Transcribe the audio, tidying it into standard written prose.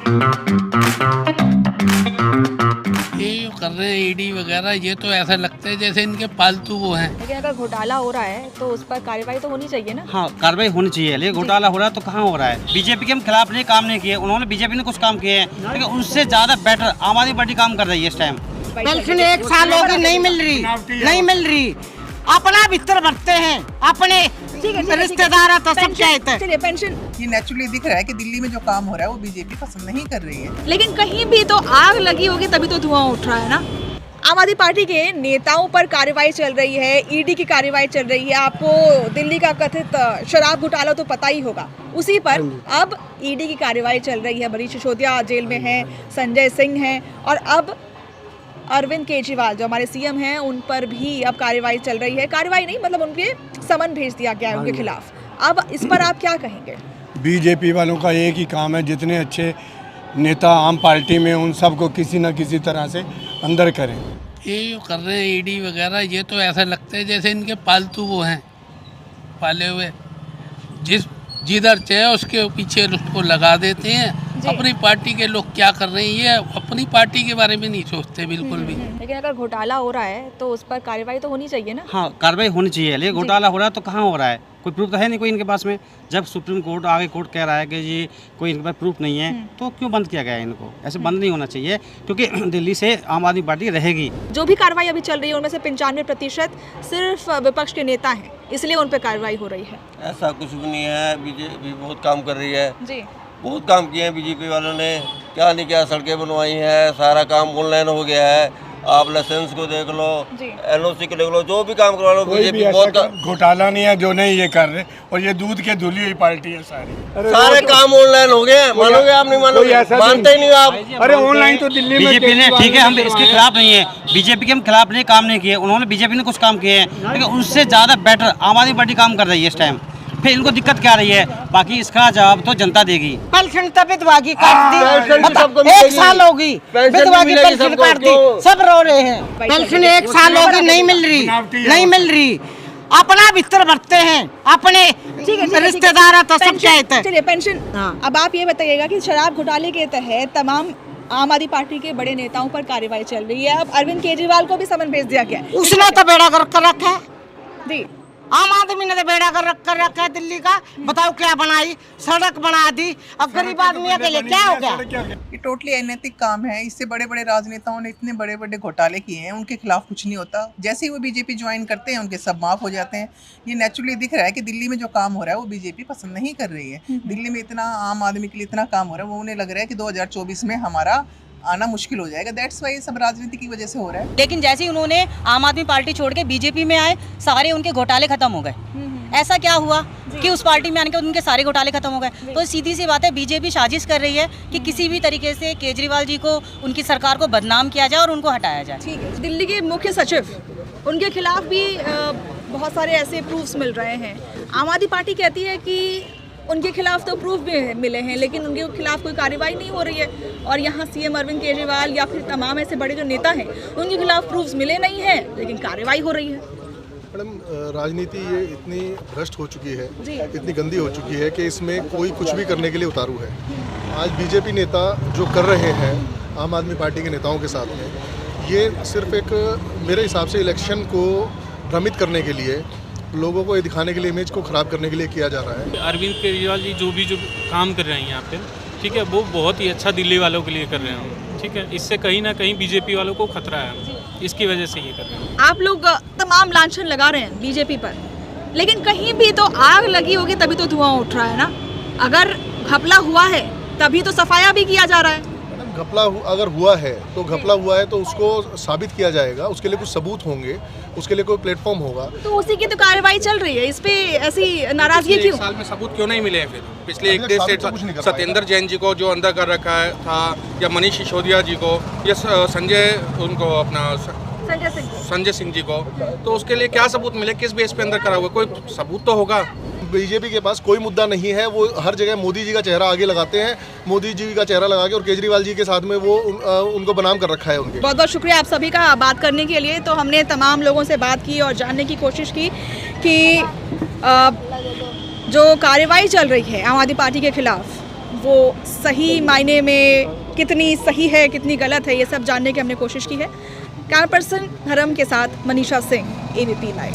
ये जो कर रहे हैं ईडी वगैरह, ये तो ऐसा लगता है जैसे इनके पालतू वो हैं। लेकिन अगर घोटाला हो रहा है तो उस पर कार्रवाई तो होनी चाहिए ना। हाँ, कार्रवाई होनी चाहिए, लेकिन घोटाला हो रहा है तो कहाँ हो रहा है। बीजेपी के हम खिलाफ नहीं काम नहीं किए, उन्होंने बीजेपी ने कुछ काम किए हैं, लेकिन उनसे ज्यादा बेटर आम आदमी पार्टी काम कर रही है इस टाइम। पेंशन 1 साल होगी नहीं मिल रही। अपना भीतर भरते हैं, अपने रिश्तेदार तो सब कहते हैं। चलिए पेंशन, ये नेचुरली दिख रहा है कि दिल्ली में जो काम हो रहा है वो बीजेपी पसंद नहीं कर रही है। लेकिन कहीं भी तो आग लगी होगी तभी तो धुआं उठ रहा है ना। आम आदमी पार्टी के नेताओं पर कार्रवाई चल रही है, ईडी की कार्रवाई चल रही है। आपको दिल्ली का कथित शराब घोटाला तो पता ही होगा, उसी पर अब ईडी की कार्रवाई चल रही है। मनीष सिसोदिया जेल में है, संजय सिंह हैं, और अब अरविंद केजरीवाल जो हमारे सीएम हैं उन पर भी अब कार्रवाई चल रही है। कार्रवाई नहीं, मतलब उनके समन भेज दिया गया है उनके खिलाफ। अब इस पर आप क्या कहेंगे? बीजेपी वालों का एक ही काम है, जितने अच्छे नेता आम पार्टी में उन सबको किसी न किसी तरह से अंदर करें। ये जो कर रहे हैं ईडी वगैरह, ये तो ऐसा लगता है जैसे इनके पालतू वो हैं, पाले हुए। जिधर चाहे उसके पीछे उसको लगा देते हैं। अपनी पार्टी के लोग क्या कर रहे हैं, ये अपनी पार्टी के बारे में नहीं सोचते बिल्कुल भी। लेकिन अगर घोटाला हो रहा है तो उस पर कार्रवाई तो होनी चाहिए ना। हाँ, कार्रवाई होनी चाहिए, लेकिन घोटाला हो रहा है तो कहाँ हो रहा है। कोई प्रूफ तो है नहीं कोई इनके पास में। जब सुप्रीम कोर्ट आगे कोर्ट कह रहा है कि ये कोई इनके पास प्रूफ नहीं है, तो क्यों बंद किया गया है इनको? ऐसे बंद नहीं होना चाहिए, क्योंकि दिल्ली से आम आदमी पार्टी रहेगी। जो भी कार्रवाई अभी चल रही है उनमें से 95% सिर्फ विपक्ष के नेता हैं, इसलिए उन पर कार्रवाई हो रही है। ऐसा कुछ भी नहीं है, बीजेपी बहुत काम कर रही है जी, बहुत काम किए हैं बीजेपी वालों ने। क्या नहीं क्या, सड़कें बनवाई हैं, सारा काम ऑनलाइन हो गया है। आप लाइसेंस को देख लो, एलओसी को देख लो, जो भी काम करवा लो, बीजेपी बहुत घोटाला नहीं है जो नहीं ये कर रहे, और ये दूध के धुली हुई पार्टी है सारी। सारे काम ऑनलाइन हो गए। मानोगे आप? नहीं मानोगे, मानते ही नहीं आप। अरे ऑनलाइन तो दिल्ली में बीजेपी ने, ठीक है, हम इसके खिलाफ नहीं है, बीजेपी के हम खिलाफ नहीं काम नहीं किए, उन्होंने बीजेपी ने कुछ काम किए हैं, लेकिन उनसे ज्यादा बेटर आम आदमी पार्टी काम कर रही है इस टाइम। फिर इनको दिक्कत क्या रही है, बाकी इसका जवाब तो जनता देगी। पेंशन तो विधवा की काट दी, 1 साल होगी विधवा की पेंशन काट दी, सब रो रहे हैं। पेंशन 1 साल होगी नहीं मिल रही। अपना भीतर भरते हैं, अपने रिश्तेदार तो सब कहते हैं। चलिए पेंशन, अब आप ये बताइएगा कि शराब घोटाले के तहत तमाम आम आदमी पार्टी के बड़े नेताओं पर कार्रवाई चल रही है। अब अरविंद केजरीवाल को भी समन भेज दिया गया है। उसने तो बेड़ा कर रखा है जी, आम आदमी ने तो बेड़ा कर रखा है दिल्ली का। बताओ क्या बनाई, सड़क बना दी, अब गरीब आदमी के लिए क्या हो गया? ये टोटली अनैतिक काम है। इससे बड़े बड़े राजनेताओं ने इतने बड़े बड़े घोटाले किए हैं, उनके खिलाफ कुछ नहीं होता। जैसे ही वो बीजेपी ज्वाइन करते हैं उनके सब माफ हो जाते हैं। ये नेचुरली दिख रहा है कि दिल्ली में जो काम हो रहा है वो बीजेपी पसंद नहीं कर रही है। दिल्ली में इतना आम आदमी के लिए इतना काम हो रहा है, वो उन्हें लग रहा है कि 2024 में हमारा आना मुश्किल हो जाएगा। दैट्स वाई सब राजनीति की वजह से हो रहा है। लेकिन जैसे ही उन्होंने आम आदमी पार्टी छोड़ के बीजेपी में आए, सारे उनके घोटाले खत्म हो गए। ऐसा क्या हुआ कि उस पार्टी में आने के बाद उनके सारे घोटाले खत्म हो गए? तो सीधी सी बात है, बीजेपी साजिश कर रही है कि किसी भी तरीके से केजरीवाल जी को, उनकी सरकार को बदनाम किया जाए और उनको हटाया जाए। ठीक है। दिल्ली के मुख्य सचिव, उनके खिलाफ भी बहुत सारे ऐसे प्रूफ्स मिल रहे हैं। आम आदमी पार्टी कहती है कि उनके खिलाफ तो प्रूफ भी मिले हैं, लेकिन उनके खिलाफ कोई कार्रवाई नहीं हो रही है। और यहाँ सीएम अरविंद केजरीवाल या फिर तमाम ऐसे बड़े जो नेता हैं, उनके खिलाफ प्रूफ्स मिले नहीं हैं, लेकिन कार्रवाई हो रही है। मैडम, राजनीति ये इतनी भ्रष्ट हो चुकी है, इतनी गंदी हो चुकी है कि इसमें कोई कुछ भी करने के लिए उतारू है। आज बीजेपी नेता जो कर रहे हैं आम आदमी पार्टी के नेताओं के साथ में, ये सिर्फ एक मेरे हिसाब से इलेक्शन को भ्रमित करने के लिए, लोगों को ये दिखाने के लिए, इमेज को खराब करने के लिए किया जा रहा है। अरविंद केजरीवाल जी जो काम कर रहे हैं यहाँ पे, ठीक है, वो बहुत ही अच्छा दिल्ली वालों के लिए कर रहे हैं, ठीक है। इससे कहीं ना कहीं बीजेपी वालों को खतरा है, इसकी वजह से ये कर रहे हैं। आप लोग तमाम लांछन लगा रहे हैं बीजेपी पर, लेकिन कहीं भी तो आग लगी होगी तभी तो धुआं उठ रहा है ना। अगर घपला हुआ है तभी तो सफाया भी किया जा रहा है। घपला अगर हुआ है तो घपला हुआ है तो उसको साबित किया जाएगा, उसके लिए कुछ सबूत होंगे, उसके लिए कोई प्लेटफॉर्म होगा। तो उसी की तो कार्रवाई चल रही है, इस पे ऐसी नाराजगी क्यों? साल में सबूत क्यों नहीं मिले हैं? फिर पिछले 1 डेढ़ से सत्येंद्र जैन जी को जो अंदर कर रखा है था, या मनीष सिसोदिया जी को, या संजय सिंह जी को, तो उसके लिए क्या सबूत मिले? किस बेस पे अंदर करा हुआ? कोई सबूत तो होगा। बीजेपी के पास कोई मुद्दा नहीं है, वो हर जगह मोदी जी का चेहरा आगे लगाते हैं, मोदी जी का चेहरा लगा के, और केजरीवाल जी के साथ में वो उनको बनाम कर रखा है उनके। बहुत बहुत शुक्रिया आप सभी का बात करने के लिए। तो हमने तमाम लोगों से बात की और जानने की कोशिश की कि जो कार्रवाई चल रही है आम आदमी पार्टी के खिलाफ, वो सही मायने में कितनी सही है, कितनी गलत है, ये सब जानने की हमने कोशिश की है। कैमरा पर्सन धर्म के साथ मनीषा सिंह, ABP लाइव।